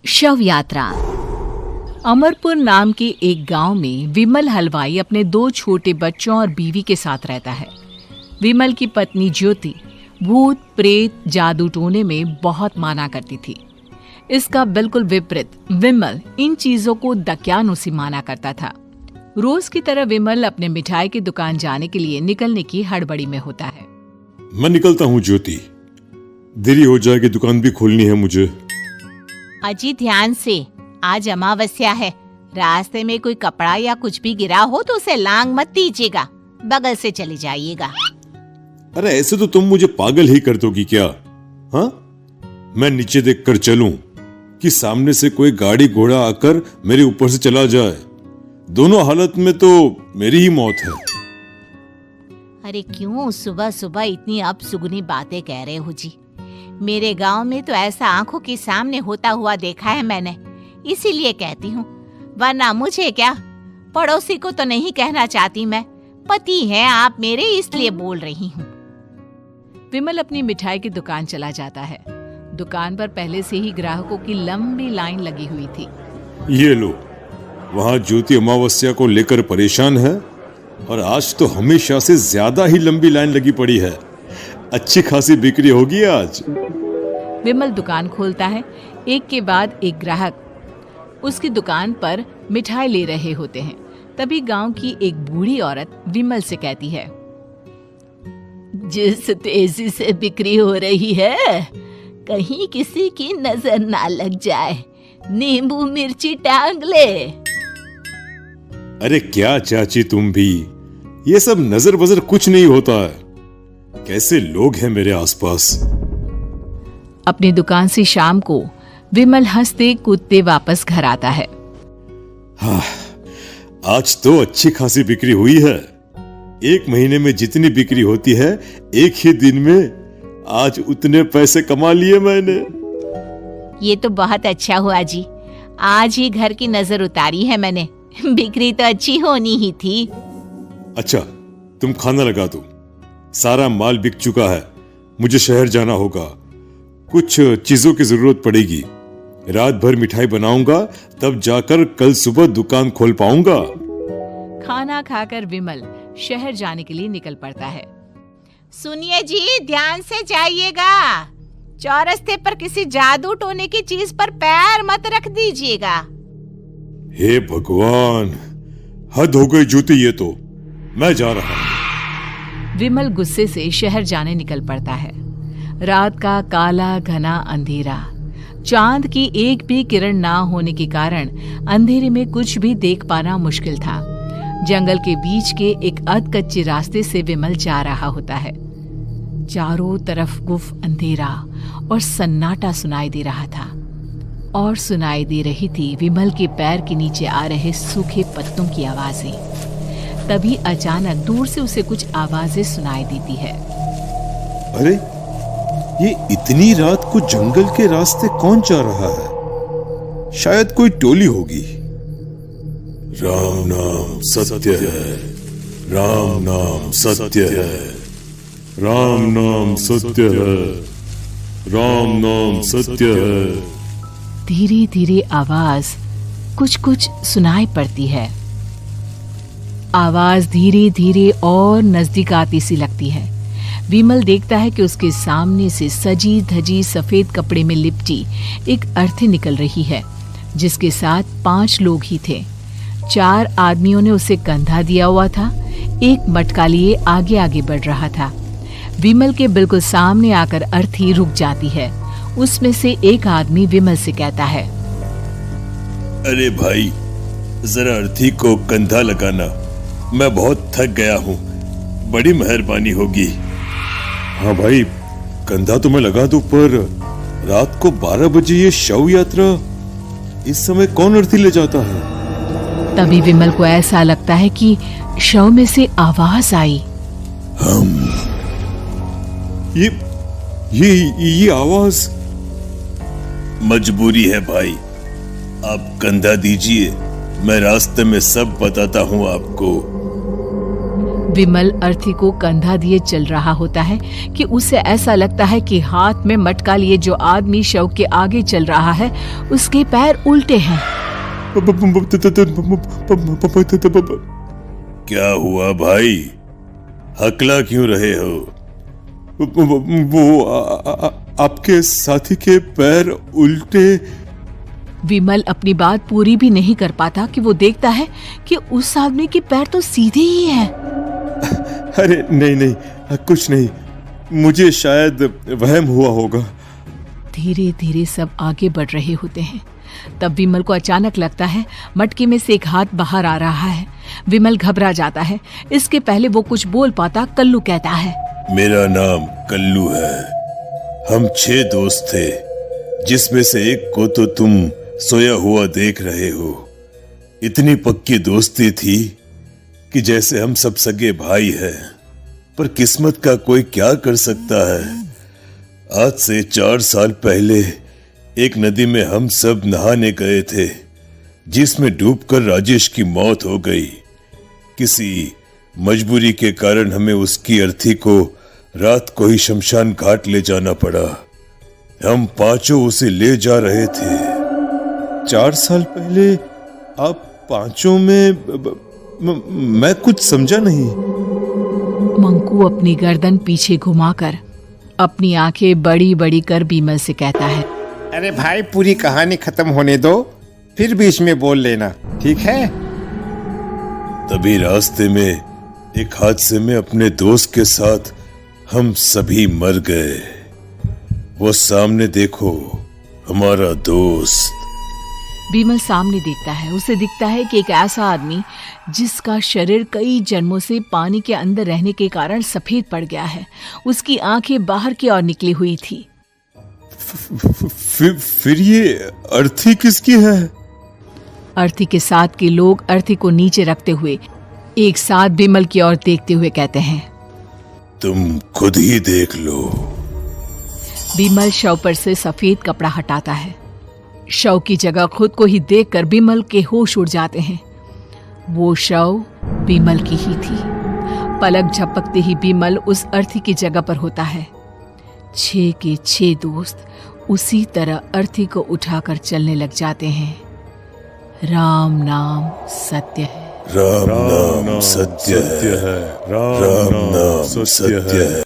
शव यात्रा। अमरपुर नाम के एक गांव में विमल हलवाई अपने 2 छोटे बच्चों और बीवी के साथ रहता है। विमल की पत्नी ज्योति भूत प्रेत जादू टोने में बहुत माना करती थी। इसका बिल्कुल विपरीत विमल इन चीजों को दकियानुसी माना करता था। रोज की तरह विमल अपने मिठाई की दुकान जाने के लिए निकलने की हड़बड़ी में होता है। मैं निकलता हूँ ज्योति, देरी हो जाएगी, दुकान भी खोलनी है मुझे। अजी ध्यान से, आज अमावस्या है। रास्ते में कोई कपड़ा या कुछ भी गिरा हो तो उसे लांग मत दीजिएगा, बगल से चले जाइएगा। अरे ऐसे तो तुम मुझे पागल ही कर दोगी क्या? हाँ, मैं नीचे देख कर चलूं कि सामने से कोई गाड़ी घोड़ा आकर मेरे ऊपर से चला जाए? दोनों हालत में तो मेरी ही मौत है। अरे क्यों सुबह सुबह इतनी अपसुगनी बातें कह रहे हो जी? मेरे गांव में तो ऐसा आंखों के सामने होता हुआ देखा है मैंने, इसीलिए कहती हूँ, वरना मुझे क्या, पड़ोसी को तो नहीं कहना चाहती मैं। पति हैं आप मेरे, इसलिए बोल रही हूँ। विमल अपनी मिठाई की दुकान चला जाता है। दुकान पर पहले से ही ग्राहकों की लंबी लाइन लगी हुई थी। ये लो, वहाँ ज्योति अमावस्या को लेकर परेशान है और आज तो हमेशा से ज्यादा ही लंबी लाइन लगी पड़ी है। अच्छी खासी बिक्री होगी आज। विमल दुकान खोलता है। एक के बाद एक ग्राहक उसकी दुकान पर मिठाई ले रहे होते हैं। तभी गांव की एक बूढ़ी औरत विमल से कहती है, जिस तेजी से बिक्री हो रही है, कहीं किसी की नजर ना लग जाए, नींबू मिर्ची टांग ले। अरे क्या चाची तुम भी, ये सब नजर बजर कुछ नहीं होता है। कैसे लोग हैं मेरे आसपास। अपनी दुकान से शाम को विमल हंसते कूदते वापस घर आता है। हाँ, आज तो अच्छी खासी बिक्री हुई है। 1 महीने में जितनी बिक्री होती है, एक ही दिन में आज उतने पैसे कमा लिए मैंने। ये तो बहुत अच्छा हुआ जी, आज ही घर की नजर उतारी है मैंने। बिक्री तो अच्छी होनी ही थी। अच्छा, तुम खाना लगा दो, सारा माल बिक चुका है। मुझे शहर जाना होगा, कुछ चीजों की जरूरत पड़ेगी। रात भर मिठाई बनाऊंगा, तब जाकर कल सुबह दुकान खोल पाऊंगा। खाना खाकर विमल शहर जाने के लिए निकल पड़ता है। सुनिए जी, ध्यान से जाइएगा। चौरस्ते पर किसी जादू टोने की चीज पर पैर मत रख दीजिएगा। हे भगवान, हद हो गई ज्योति, ये तो मैं जा रहा हूं। विमल गुस्से से शहर जाने निकल पड़ता है। रात का काला घना अंधेरा, चांद की एक भी किरण ना होने के कारण अंधेरे में कुछ भी देख पाना मुश्किल था। जंगल के बीच के एक अधकच्चे रास्ते से विमल जा रहा होता है। चारों तरफ गुफ अंधेरा और सन्नाटा सुनाई दे रहा था, और सुनाई दे रही थी विमल के पैर के नीचे आ रहे सूखे पत्तों की आवाजें। तभी अचानक दूर से उसे कुछ आवाजें सुनाई देती है। अरे, ये इतनी रात को जंगल के रास्ते कौन जा रहा है? शायद कोई टोली होगी। राम नाम सत्य है, राम नाम सत्य है, राम नाम सत्य है, राम नाम सत्य है। धीरे धीरे आवाज कुछ कुछ सुनाई पड़ती है। आवाज धीरे धीरे और नजदीक आती सी लगती है। विमल देखता है कि उसके सामने से सजी धजी सफेद कपड़े में लिपटी एक अर्थी निकल रही है, जिसके साथ 5 लोग ही थे। 4 आदमियों ने उसे कंधा दिया हुआ था। एक मटका लिए आगे आगे बढ़ रहा था। विमल के बिल्कुल सामने आकर अर्थी रुक जाती है। उसमें से एक आदमी विमल से कहता है, अरे भाई, जरा अर्थी को कंधा लगाना, मैं बहुत थक गया हूँ, बड़ी मेहरबानी होगी। हाँ भाई, कंधा तो मैं लगा दूं, पर रात को 12 बजे ये शव यात्रा, इस समय कौन अर्थी ले जाता है? तभी विमल को ऐसा लगता है कि शव में से आवाज आई, हम ये आवाज। मजबूरी है भाई, आप कंधा दीजिए, मैं रास्ते में सब बताता हूँ आपको। विमल अर्थी को कंधा दिए चल रहा होता है कि उसे ऐसा लगता है कि हाथ में मटका लिए जो आदमी शव के आगे चल रहा है उसके पैर उल्टे हैं। क्या हुआ भाई, हकला क्यों रहे हो? वो आपके साथी के पैर उल्टे। विमल अपनी बात पूरी भी नहीं कर पाता कि वो देखता है कि उस आदमी के पैर तो सीधे ही हैं। अरे नहीं, कुछ नहीं, मुझे शायद वहम हुआ होगा। धीरे धीरे सब आगे बढ़ रहे होते हैं। तब विमल को अचानक लगता है मटके में से एक हाथ बाहर आ रहा है। विमल घबरा जाता है। इसके पहले वो कुछ बोल पाता, कल्लू कहता है, मेरा नाम कल्लू है। हम 6 दोस्त थे, जिसमें से एक को तो तुम सोया हुआ देख रहे हो। इतनी पक्की दोस्ती थी कि जैसे हम सब सगे भाई हैं। पर किस्मत का कोई क्या कर सकता है। आज से 4 साल पहले एक नदी में हम सब नहाने गए थे, जिसमें डूबकर राजेश की मौत हो गई। किसी मजबूरी के कारण हमें उसकी अर्थी को रात को ही शमशान घाट ले जाना पड़ा। हम 5 उसे ले जा रहे थे। 4 साल पहले आप 5 में मैं कुछ समझा नहीं। मंकू अपनी गर्दन पीछे घुमाकर अपनी आंखें बड़ी बड़ी कर विमल से कहता है, अरे भाई, पूरी कहानी खत्म होने दो, फिर बीच में बोल लेना, ठीक है? तभी रास्ते में एक हादसे में अपने दोस्त के साथ हम सभी मर गए। वो सामने देखो, हमारा दोस्त। विमल सामने देखता है। उसे दिखता है कि एक ऐसा आदमी जिसका शरीर कई जन्मों से पानी के अंदर रहने के कारण सफेद पड़ गया है। उसकी आंखें बाहर की ओर निकली हुई थी। फिर ये अर्थी किसकी है? अर्थी के साथ के लोग अर्थी को नीचे रखते हुए एक साथ विमल की ओर देखते हुए कहते हैं, तुम खुद ही देख लो। विमल शव पर से सफेद कपड़ा हटाता है। शव की जगह खुद को ही देखकर विमल के होश उड़ जाते हैं। वो शव विमल की ही थी। पलक झपकते ही विमल उस अर्थी की जगह पर होता है। 6 के 6 दोस्त उसी तरह अर्थी को उठाकर चलने लग जाते हैं। राम नाम सत्य है। राम नाम सत्य है। राम नाम सत्य है।